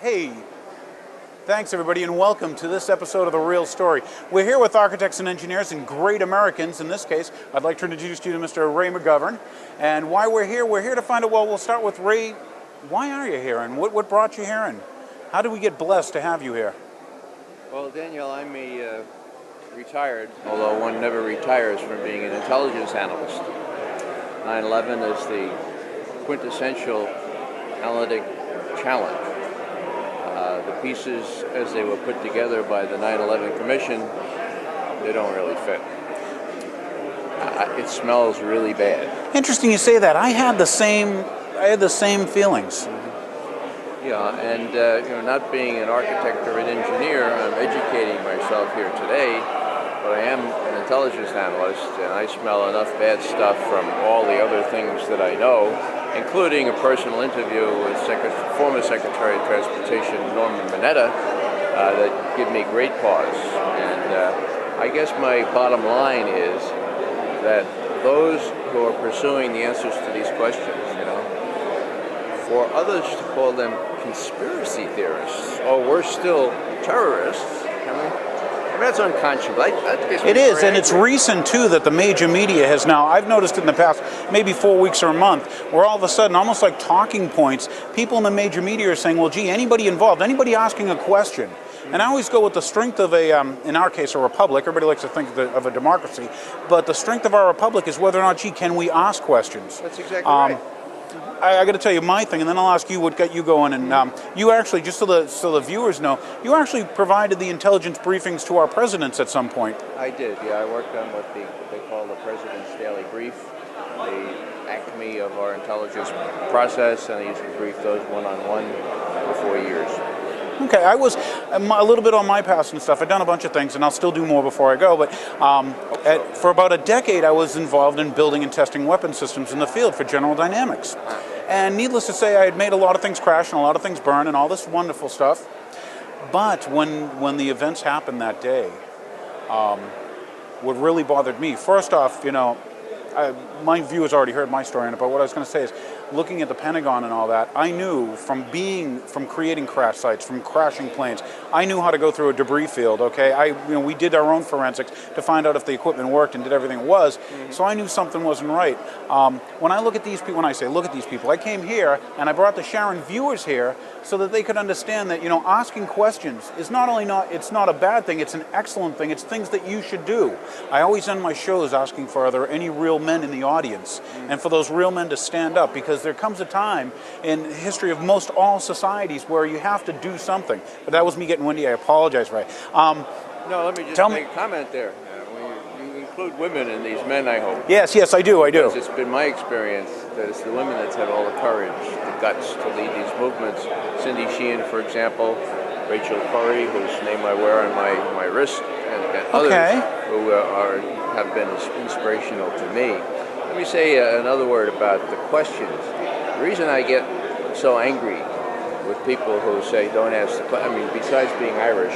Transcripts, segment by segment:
Hey, thanks everybody and welcome to this episode of The Real Story. We're here with architects and engineers and great Americans. In this case, I'd like to introduce you to Mr. Ray McGovern. And why we're here to find out, well, we'll start with Ray. Why are you here and what brought you here and how did we get blessed to have you here? Well, Daniel, I'm a retired, although one never retires from being an intelligence analyst. 9/11 is the quintessential analytic challenge. The pieces, as they were put together by the 9/11 Commission, they don't really fit. It smells really bad. Interesting you say that. I had the same feelings. Yeah, and not being an architect or an engineer, I'm educating myself here today, but I am an intelligence analyst, and I smell enough bad stuff from all the other things that I know, including a personal interview with former Secretary of Transportation Norman Mineta, that give me great pause. And I guess my bottom line is that those who are pursuing the answers to these questions, for others to call them conspiracy theorists, or worse still, terrorists, that's unconscionable. It is, and it's recent too that the major media has now, I've noticed in the past maybe 4 weeks or a month, where all of a sudden, almost like talking points, people in the major media are saying, well, gee, anybody involved, anybody asking a question. And I always go with the strength of in our case, a republic. Everybody likes to think of a democracy, but the strength of our republic is whether or not, gee, can we ask questions? That's exactly right. I got to tell you my thing, and then I'll ask you what got you going. And you actually, just so the viewers know, you actually provided the intelligence briefings to our presidents at some point. I did, yeah. I worked on what they call the President's Daily Brief, the acme of our intelligence process, and I used to brief those one-on-one for 4 years. Okay, I was a little bit on my past and stuff. I've done a bunch of things, and I'll still do more before I go. But for about a decade, I was involved in building and testing weapon systems in the field for General Dynamics. And needless to say, I had made a lot of things crash and a lot of things burn and all this wonderful stuff. But when the events happened that day, what really bothered me, first off, my viewers already heard my story on it, but what I was going to say is, looking at the Pentagon and all that, I knew from creating crash sites, from crashing planes, I knew how to go through a debris field, okay? We did our own forensics to find out if the equipment worked and did everything it was, so I knew something wasn't right. When I look at these people, when I say look at these people, I came here and I brought the Sharon viewers here so that they could understand that, asking questions is it's not a bad thing, it's an excellent thing, it's things that you should do. I always end my shows asking for, are there any real men in the audience? And for those real men to stand up, because there comes a time in the history of most all societies where you have to do something. But that was me getting windy. I apologize, Ray. No, let me just make a comment there. You include women in these men, I hope. Yes, I do. Because it's been my experience that it's the women that have all the courage, the guts to lead these movements. Cindy Sheehan, for example, Rachel Corrie, whose name I wear on my wrist, and others who have been inspirational to me. Let me say another word about the questions. The reason I get so angry with people who say don't ask the question, besides being Irish,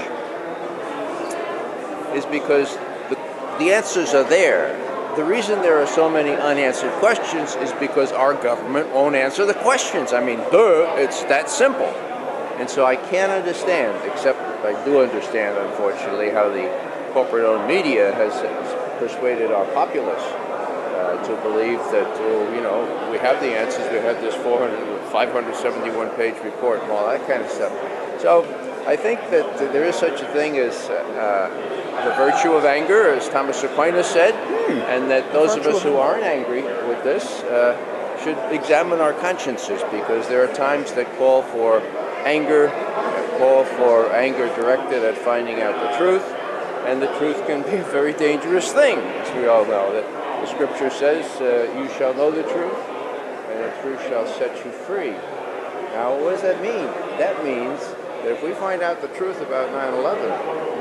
is because the answers are there. The reason there are so many unanswered questions is because our government won't answer the questions. It's that simple. And so I can't understand, except I do understand, unfortunately, how the corporate-owned media has persuaded our populace to believe that, we have the answers, we have this 571-page report and all that kind of stuff. So I think that there is such a thing as the virtue of anger, as Thomas Aquinas said, and that those of us who aren't angry with this should examine our consciences, because there are times that call for anger directed at finding out the truth, and the truth can be a very dangerous thing, as we all know. That the scripture says, you shall know the truth, and the truth shall set you free. Now, what does that mean? That means that if we find out the truth about 9/11,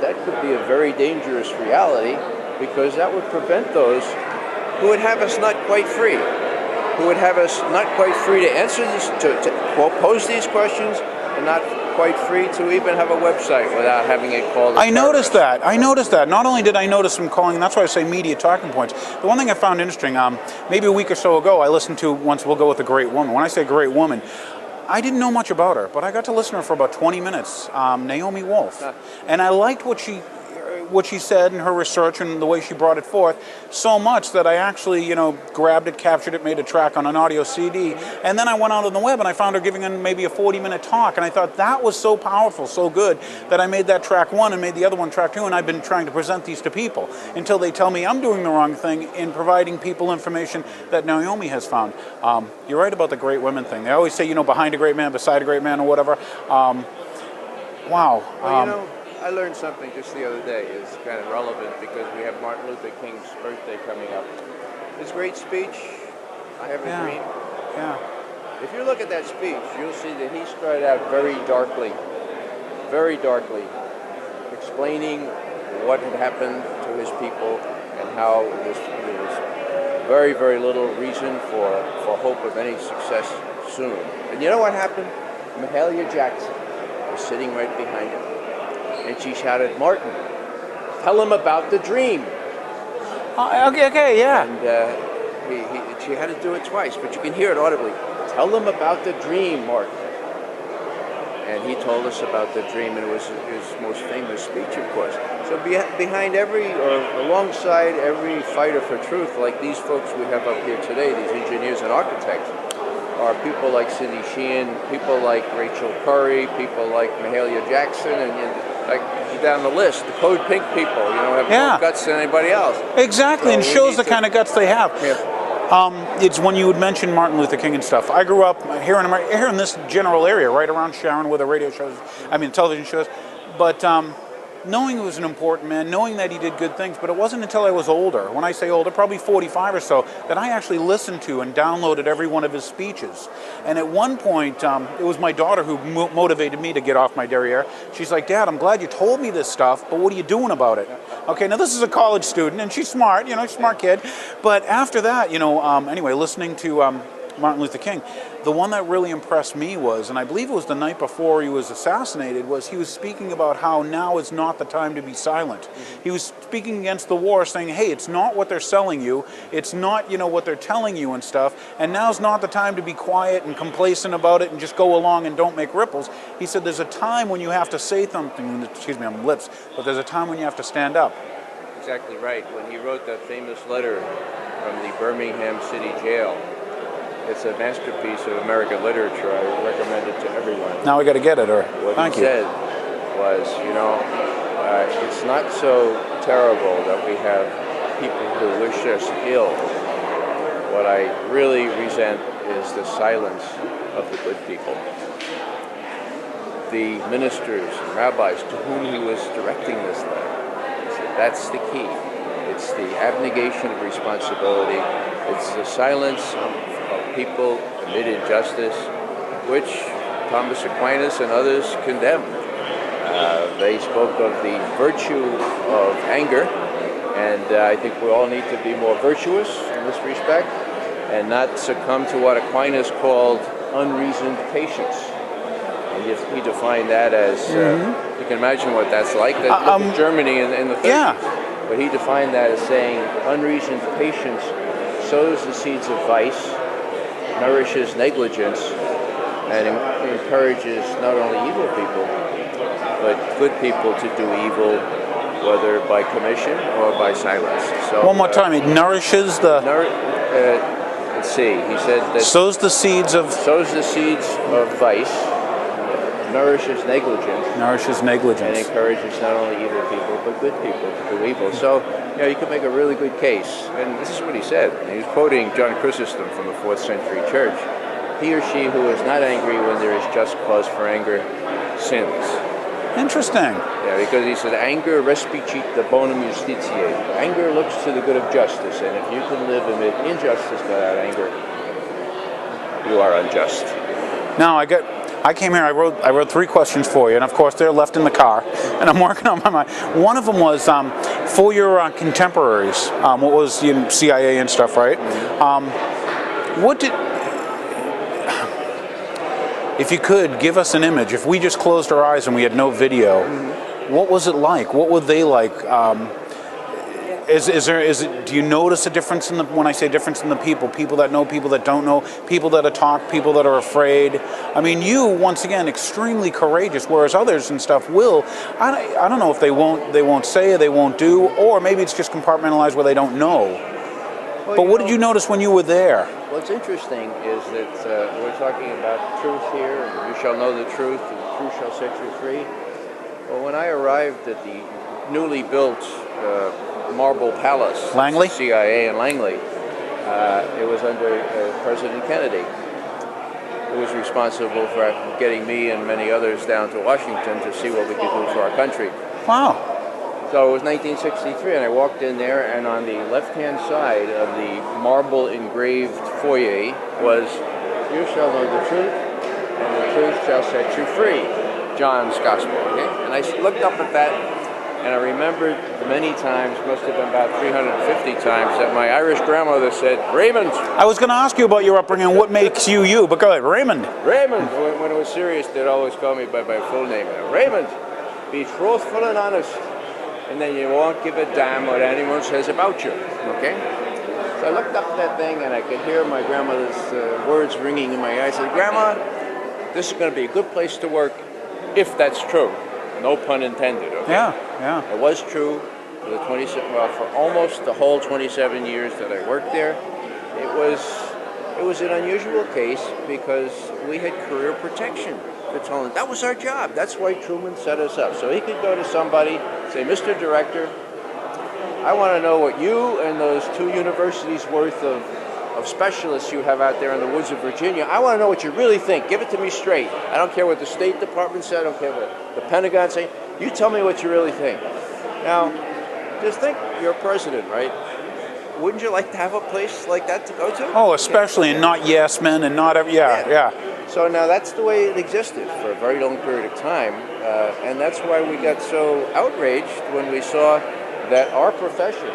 that could be a very dangerous reality, because that would prevent those who would have us not quite free, to answer this, to pose these questions, and not quite free to even have a website without having it called. I noticed that. Not only did I notice them calling, and that's why I say media talking points. The one thing I found interesting, maybe a week or so ago, I listened to Once We'll Go with a Great Woman. When I say great woman, I didn't know much about her, but I got to listen to her for about 20 minutes. Naomi Wolf, and I liked what she said and her research and the way she brought it forth so much that I actually, grabbed it, captured it, made a track on an audio CD, and then I went out on the web and I found her giving maybe a 40-minute talk, and I thought that was so powerful, so good, that I made that track 1 and made the other one track 2, and I've been trying to present these to people until they tell me I'm doing the wrong thing in providing people information that Naomi has found. You're right about the great women thing. They always say, behind a great man, beside a great man, or whatever. Wow. Well, I learned something just the other day. It's kind of relevant because we have Martin Luther King's birthday coming up. His great speech, I Have a Dream. Yeah. If you look at that speech, you'll see that he started out very darkly, explaining what had happened to his people and how there was very, very little reason for hope of any success soon. And you know what happened? Mahalia Jackson was sitting right behind him. And she shouted, "Martin, tell him about the dream." Okay, yeah. And she had to do it twice, but you can hear it audibly. "Tell them about the dream, Martin." And he told us about the dream, and it was his most famous speech, of course. So behind alongside every fighter for truth, like these folks we have up here today, these engineers and architects, are people like Cindy Sheehan, people like Rachel Curry, people like Mahalia Jackson, and like down the list, the Code Pink people, have more guts than anybody else. Exactly, so and shows the kind of guts they have. Yeah. It's when you would mention Martin Luther King and stuff. I grew up here in this general area, right around Sharon, where the television shows. But knowing he was an important man, knowing that he did good things, but it wasn't until I was older, when I say older, probably 45 or so, that I actually listened to and downloaded every one of his speeches. And at one point, it was my daughter who motivated me to get off my derriere. She's like, "Dad, I'm glad you told me this stuff, but what are you doing about it?" Okay, now this is a college student, and she's smart, she's a smart kid. But after that, anyway, listening to Martin Luther King, the one that really impressed me was, and I believe it was the night before he was assassinated, was he was speaking about how now is not the time to be silent. Mm-hmm. He was speaking against the war, saying, hey, it's not what they're selling you, it's not, what they're telling you and stuff, and now's not the time to be quiet and complacent about it and just go along and don't make ripples. He said there's a time when you have to say something, excuse me, I'm lips, but there's a time when you have to stand up. Exactly right. When he wrote that famous letter from the Birmingham City Jail, it's a masterpiece of American literature. I recommend it to everyone. Now we got to get it, or what he said was, it's not so terrible that we have people who wish us ill. What I really resent is the silence of the good people. The ministers and rabbis to whom he was directing this letter. He said, that's the key. It's the abnegation of responsibility. It's the silence of people amid injustice, which Thomas Aquinas and others condemned. They spoke of the virtue of anger, and I think we all need to be more virtuous in this respect and not succumb to what Aquinas called unreasoned patience. And he defined that as, you can imagine what that's like. Look at Germany in the 30s. Yeah. But he defined that as saying unreasoned patience sows the seeds of vice, nourishes negligence, and encourages not only evil people, but good people to do evil, whether by commission or by silence. So one more time, it nourishes the... let's see, he said that... Sows the seeds of vice, nourishes negligence. And encourages not only evil people, but good people to do evil. So, you can make a really good case. And this is what he said. He was quoting John Chrysostom from the 4th century church. He or she who is not angry when there is just cause for anger sins. Interesting. Yeah, because he said, anger respicit the bonum justitiae. Anger looks to the good of justice, and if you can live amid injustice without anger, you are unjust. Now, I came here, I wrote 3 questions for you, and of course they're left in the car, and I'm working on my mind. One of them was for your contemporaries, what was CIA and stuff, right? If you could, give us an image. If we just closed our eyes and we had no video, what was it like? What were they like? Do you notice a difference in when I say difference in the people that know, people that don't know, people that talk, people that are afraid? I mean, you, once again, extremely courageous, whereas others and stuff will, I don't know if they won't say, they won't do, or maybe it's just compartmentalized where they don't know. Well, but what did you notice when you were there? What's interesting is that we're talking about truth here, and you shall know the truth, and the truth shall set you free. Well, when I arrived at the newly built Marble Palace, Langley? CIA in Langley, it was under President Kennedy, who was responsible for getting me and many others down to Washington to see what we could do for our country. Wow. So it was 1963, and I walked in there, and on the left-hand side of the marble engraved foyer was, "You shall know the truth, and the truth shall set you free." John's Gospel, okay? And I looked up at that, and I remembered many times, must have been about 350 times, that my Irish grandmother said, "Raymond." I was going to ask you about your upbringing, what makes you you, but go ahead, Raymond. Raymond. When it was serious, they'd always call me by my full name. Raymond, be truthful and honest, and then you won't give a damn what anyone says about you, okay? So I looked up at that thing, and I could hear my grandmother's words ringing in my ears. I said, "Grandma, this is going to be a good place to work, if that's true." No pun intended, okay? Yeah. It was true for almost the whole 27 years that I worked there. It was an unusual case because we had career protection. That was our job. That's why Truman set us up. So he could go to somebody, say, "Mr. Director, I want to know what you and those 2 universities worth of specialists you have out there in the woods of Virginia, I want to know what you really think. Give it to me straight. I don't care what the State Department said. I don't care what the Pentagon said. You tell me what you really think." Now, just think, you're president, right? Wouldn't you like to have a place like that to go to? Oh, especially, and not yes men, and not every, yeah. So now that's the way it existed for a very long period of time, and that's why we got so outraged when we saw that our profession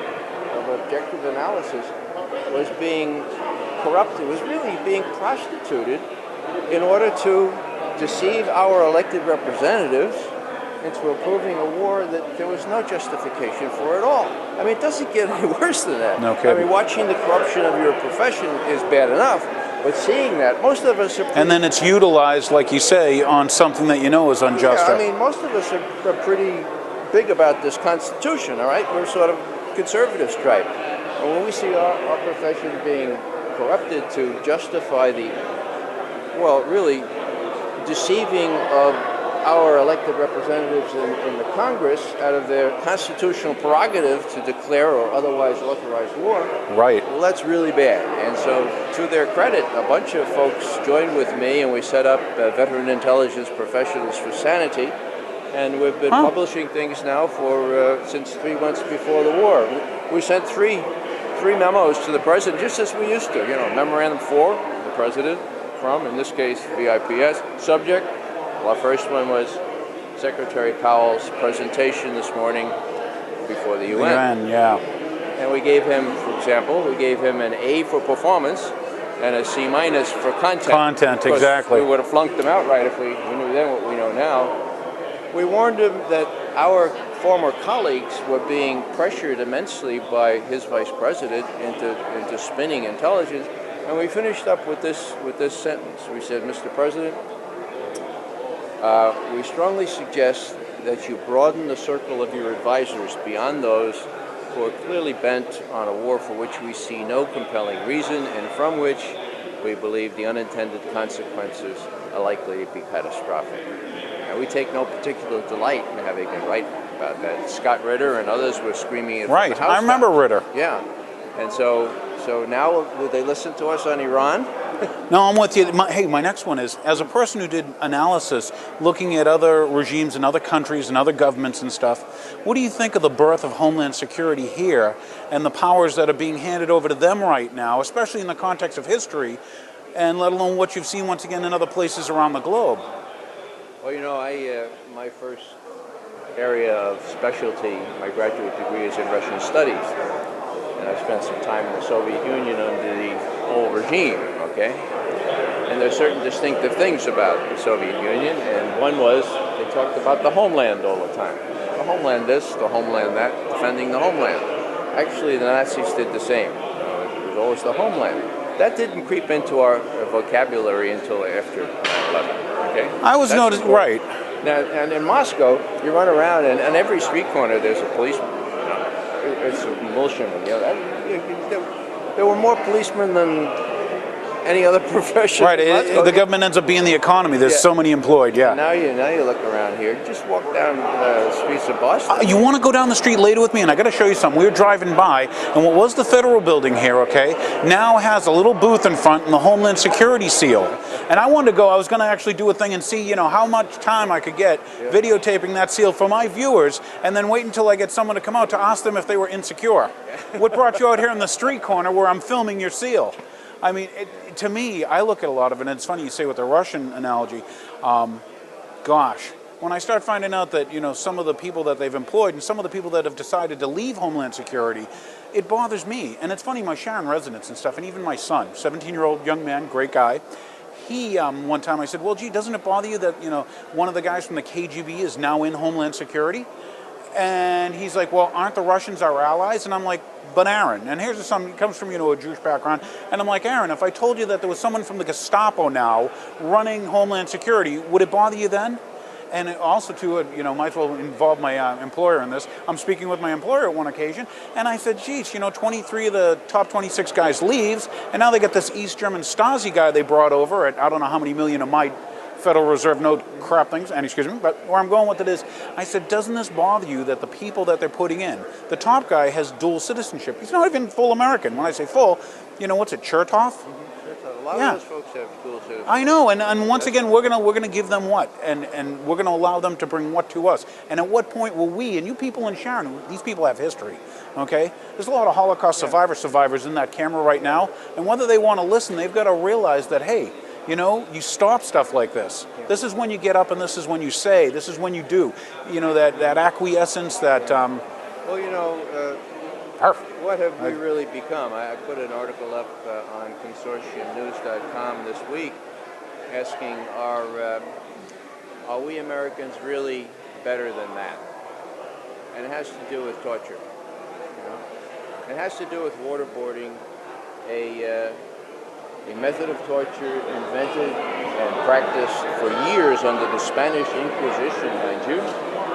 of objective analysis was being corrupted, was really being prostituted in order to deceive our elected representatives into approving a war that there was no justification for at all. I mean, it doesn't get any worse than that. No kidding. I mean, watching the corruption of your profession is bad enough, but seeing that, most of us are... And then it's utilized, like you say, on something that you know is unjust. Yeah, I mean, most of us are pretty big about this Constitution, all right? We're sort of conservative stripe. And when we see our profession being corrupted to justify the, well, really deceiving of our elected representatives in the Congress out of their constitutional prerogative to declare or otherwise authorize war. Right. Well, that's really bad. And so, to their credit, a bunch of folks joined with me, and we set up Veteran Intelligence Professionals for Sanity, and we've been publishing things now for since 3 months before the war. We sent three memos to the president, just as we used to. You know, memorandum for the president from, in this case, VIPS. Subject. Well, our first one was Secretary Powell's presentation this morning before the UN. Yeah. And we gave him, for example, an A for performance and a C- for content. Content, exactly. We would have flunked them outright if we knew then what we know now. We warned him that our former colleagues were being pressured immensely by his vice president into spinning intelligence, and we finished up with this sentence. We said, "Mr. President, we strongly suggest that you broaden the circle of your advisors beyond those who are clearly bent on a war for which we see no compelling reason and from which we believe the unintended consequences are likely to be catastrophic." And we take no particular delight in having been right about that. Scott Ritter and others were screaming it from the House. I remember Ritter. Yeah. And so now, will they listen to us on Iran? No, I'm with you. My next one is, as a person who did analysis, looking at other regimes and other countries and other governments and stuff, what do you think of the birth of Homeland Security here and the powers that are being handed over to them right now, especially in the context of history, and let alone what you've seen once again in other places around the globe? Well, you know, my first area of specialty, my graduate degree is in Russian studies. And I spent some time in the Soviet Union under the old regime, okay? And there's certain distinctive things about the Soviet Union, and one was they talked about the homeland all the time. The homeland this, the homeland that, defending the homeland. Actually, the Nazis did the same. It was always the homeland. That didn't creep into our vocabulary until after 9/11. Okay. I was noticing, right. Now, and in Moscow, you run around, and on every street corner there's a policeman. It's a militiaman. There were more policemen than any other profession. Right. The government ends up being the economy. There's so many employed. Yeah. Now you look around here. Just walk down the streets of Boston. You want to go down the street later with me? And I got to show you something. We were driving by, and what was the federal building here, okay, now has a little booth in front and the Homeland Security seal. And I wanted to go. I was going to actually do a thing and see, how much time I could get videotaping that seal for my viewers, and then wait until I get someone to come out to ask them if they were insecure. What brought you out here in the street corner where I'm filming your seal? I mean, to me, I look at a lot of it, and it's funny you say with the Russian analogy. Gosh, when I start finding out that, some of the people that they've employed and some of the people that have decided to leave Homeland Security, it bothers me. And it's funny, my Sharon residents and stuff, and even my son, 17-year-old young man, great guy, he, one time I said, well, gee, doesn't it bother you that, one of the guys from the KGB is now in Homeland Security? And he's like, well, aren't the Russians our allies? And I'm like, but Aaron, and here's something, he comes from, a Jewish background, and I'm like, Aaron, if I told you that there was someone from the Gestapo now running Homeland Security, would it bother you then? And also, too, might as well involve my employer in this. I'm speaking with my employer at one occasion, and I said, geez, 23 of the top 26 guys leaves, and now they get this East German Stasi guy they brought over at I don't know how many million of my Federal Reserve note crap things, and excuse me, but where I'm going with it is, I said, doesn't this bother you that the people that they're putting in, the top guy has dual citizenship. He's not even full American. When I say full, what's it, Chertoff? A lot of those folks have dual citizenship. I know, and once again, we're gonna give them what, and we're gonna allow them to bring what to us, and at what point will we, and you people in Sharon, these people have history, okay? There's a lot of Holocaust survivors in that camera right now, and whether they want to listen, they've got to realize that, hey, you stop stuff like this. This is when you get up, and this is when you say, this is when you do. That acquiescence, that... what have we really become? I put an article up on consortiumnews.com this week asking, are we Americans really better than that? And it has to do with torture. It has to do with waterboarding, a method of torture invented and practiced for years under the Spanish Inquisition, mind you,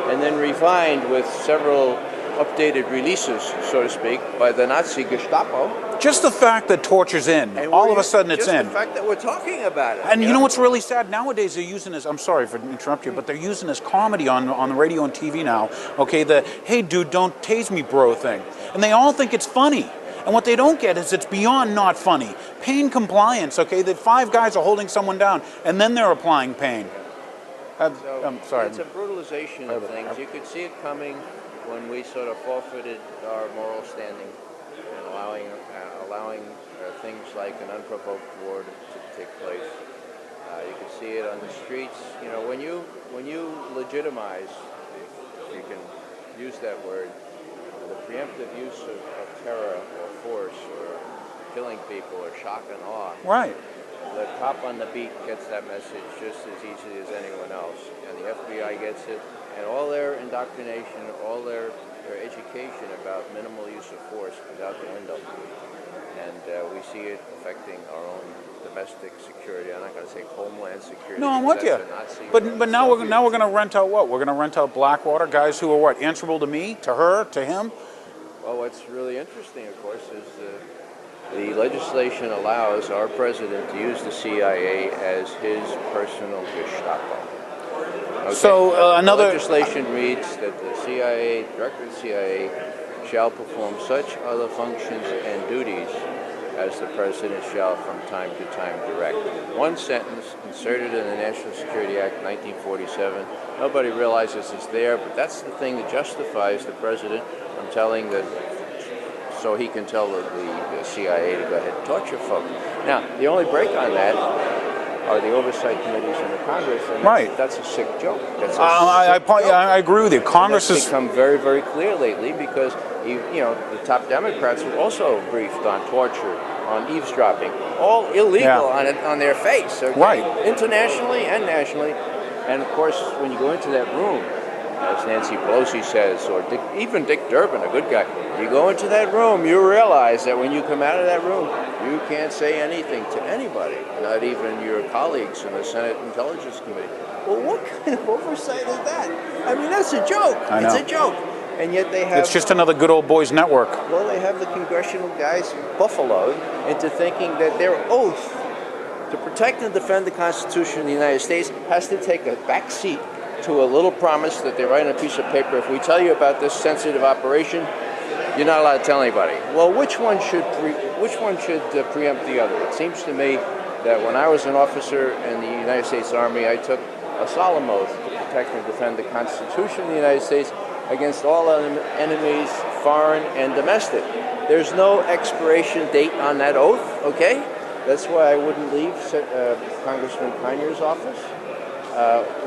and then refined with several updated releases, so to speak, by the Nazi Gestapo. Just the fact that torture's in, all of a sudden it's in. Just the fact that we're talking about it. And you know what's really sad? Nowadays they're using this, I'm sorry for interrupting you, but they're using this comedy on the radio and TV now, okay, the, hey dude, don't tase me bro thing. And they all think it's funny. And what they don't get is it's beyond not funny. Pain compliance, okay, that 5 guys are holding someone down, and then they're applying pain. I'm sorry. It's a brutalization of things. You could see it coming when we sort of forfeited our moral standing and allowing things like an unprovoked war to take place. You can see it on the streets. When you legitimize, if you can use that word, the preemptive use of terror or force or killing people or shock and awe. Right. The cop on the beat gets that message just as easily as anyone else, and the FBI gets it, and all their indoctrination, all their education about minimal use of force is out the window. And we see it affecting our own domestic security. I'm not going to say homeland security. No, I'm with you. But now we're going to rent out what? We're going to rent out Blackwater, guys who are what? Answerable to me, to her, to him? Well, what's really interesting, of course, is the legislation allows our president to use the CIA as his personal Gestapo. Okay. So the legislation reads that the CIA, director of the CIA, shall perform such other functions and duties as the president shall from time to time direct. One sentence inserted in the National Security Act 1947. Nobody realizes it's there, but that's the thing that justifies the president from telling so he can tell the CIA to go ahead and torture folks. Now, the only break on that are the oversight committees in the Congress, and that's a sick joke. I agree with you. Congress has become very, very clear lately because the top Democrats were also briefed on torture, on eavesdropping, all illegal on their face, okay? Right? Internationally and nationally, and of course, when you go into that room, as Nancy Pelosi says, or even Dick Durbin, a good guy. You go into that room, you realize that when you come out of that room, you can't say anything to anybody, not even your colleagues in the Senate Intelligence Committee. Well, what kind of oversight is that? I mean, that's a joke. I know. It's a joke. And yet they have... It's just another good old boys network. Well, they have the congressional guys buffaloed into thinking that their oath to protect and defend the Constitution of the United States has to take a back seat to a little promise that they write on a piece of paper. If we tell you about this sensitive operation, you're not allowed to tell anybody. Well, which one should preempt the other? It seems to me that when I was an officer in the United States Army, I took a solemn oath to protect and defend the Constitution of the United States against all enemies, foreign and domestic. There's no expiration date on that oath, okay? That's why I wouldn't leave Congressman Pioneer's office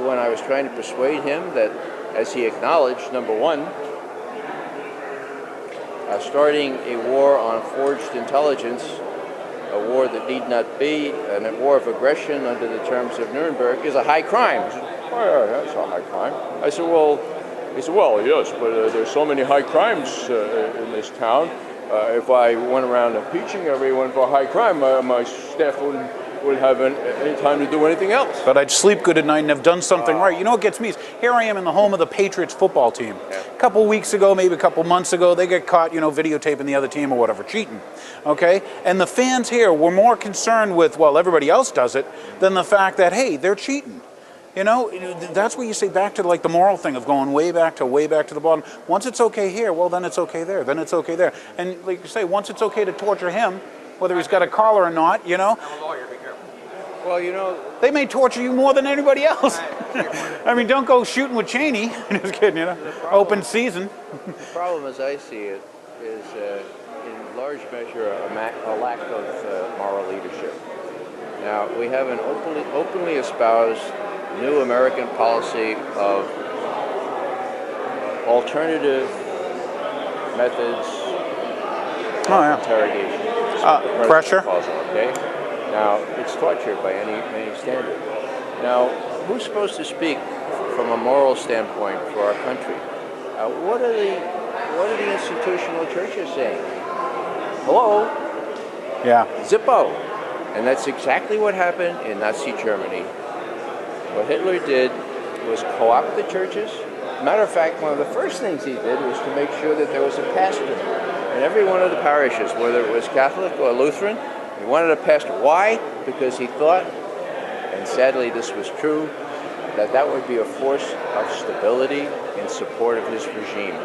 when I was trying to persuade him that, as he acknowledged, number one, starting a war on forged intelligence, a war that need not be, and a war of aggression under the terms of Nuremberg, is a high crime. He said, oh, yeah, that's a high crime. I said, well, he said, well, yes, but there's so many high crimes in this town. If I went around impeaching everyone for high crime, my staff wouldn't have any time to do anything else. But I'd sleep good at night and have done something right. You know what gets me is, here I am in the home of the Patriots football team. Yeah. A couple weeks ago, maybe a couple months ago, they get caught, videotaping the other team or whatever, cheating. Okay? And the fans here were more concerned with, well, everybody else does it, than the fact that, hey, they're cheating. That's where you say back to like the moral thing of going way back to the bottom. Once it's okay here, well, then it's okay there. Then it's okay there. And like you say, once it's okay to torture him, whether he's got a collar or not, I'm a lawyer, be careful. Well, they may torture you more than anybody else. I mean, don't go shooting with Cheney. Just kidding, Open season. the problem as I see it is in large measure a lack of moral leadership. Now, we have an openly espoused new American policy of alternative methods of interrogation. Pressure. Okay? Now, it's torture by any standard. Now, who's supposed to speak from a moral standpoint for our country? What are the institutional churches saying? Hello? Yeah. Zippo. And that's exactly what happened in Nazi Germany. What Hitler did was co-opt the churches. Matter of fact, one of the first things he did was to make sure that there was a pastor in every one of the parishes, whether it was Catholic or Lutheran. He wanted a pastor. Why? Because he thought, and sadly this was true, that would be a force of stability in support of his regime.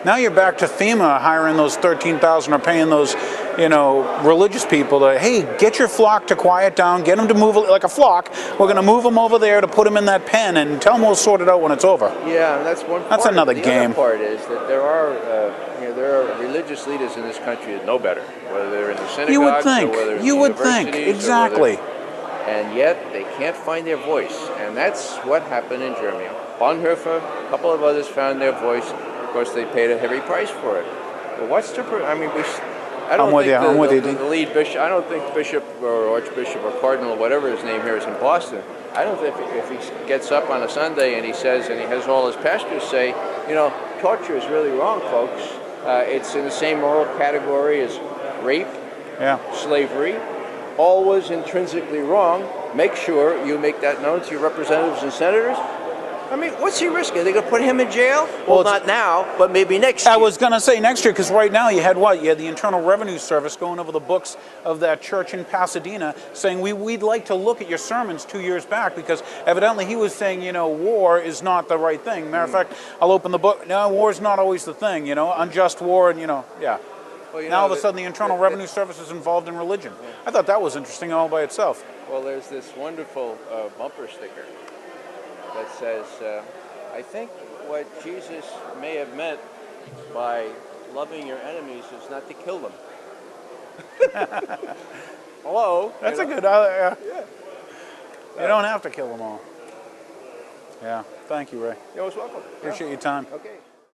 Now you're back to FEMA hiring those 13,000 or paying those, religious people to, hey, get your flock to quiet down, get them to move like a flock. We're going to move them over there to put them in that pen and tell them we'll sort it out when it's over. Yeah, that's one part. That's another the game. The other part is that there are religious leaders in this country that know better, whether they're in the synagogues You would think. or whether You would think. Exactly. And yet they can't find their voice. And that's what happened in Germany. Bonhoeffer, a couple of others found their voice. Of course, they paid a heavy price for it. But what's the... I don't think the lead bishop... I don't think bishop or archbishop or cardinal or whatever his name here is in Boston. I don't think if he gets up on a Sunday and he says, and he has all his pastors say, torture is really wrong, folks. It's in the same moral category as rape, slavery. All was intrinsically wrong. Make sure you make that known to your representatives and senators. I mean, what's he risking? Are they going to put him in jail? Well, not now, but maybe next year. I was going to say next year, because right now you had what? You had the Internal Revenue Service going over the books of that church in Pasadena saying, we'd like to look at your sermons 2 years back, because evidently he was saying, war is not the right thing. Matter of fact, I'll open the book. No, war is not always the thing, unjust war, and, yeah. Well, now all of a sudden the Internal Revenue Service is involved in religion. Yeah. I thought that was interesting all by itself. Well, there's this wonderful bumper sticker that says, I think what Jesus may have meant by loving your enemies is not to kill them. Hello? That's a good, yeah. You don't have to kill them all. Yeah, thank you, Ray. You're most welcome. Appreciate your time. Okay.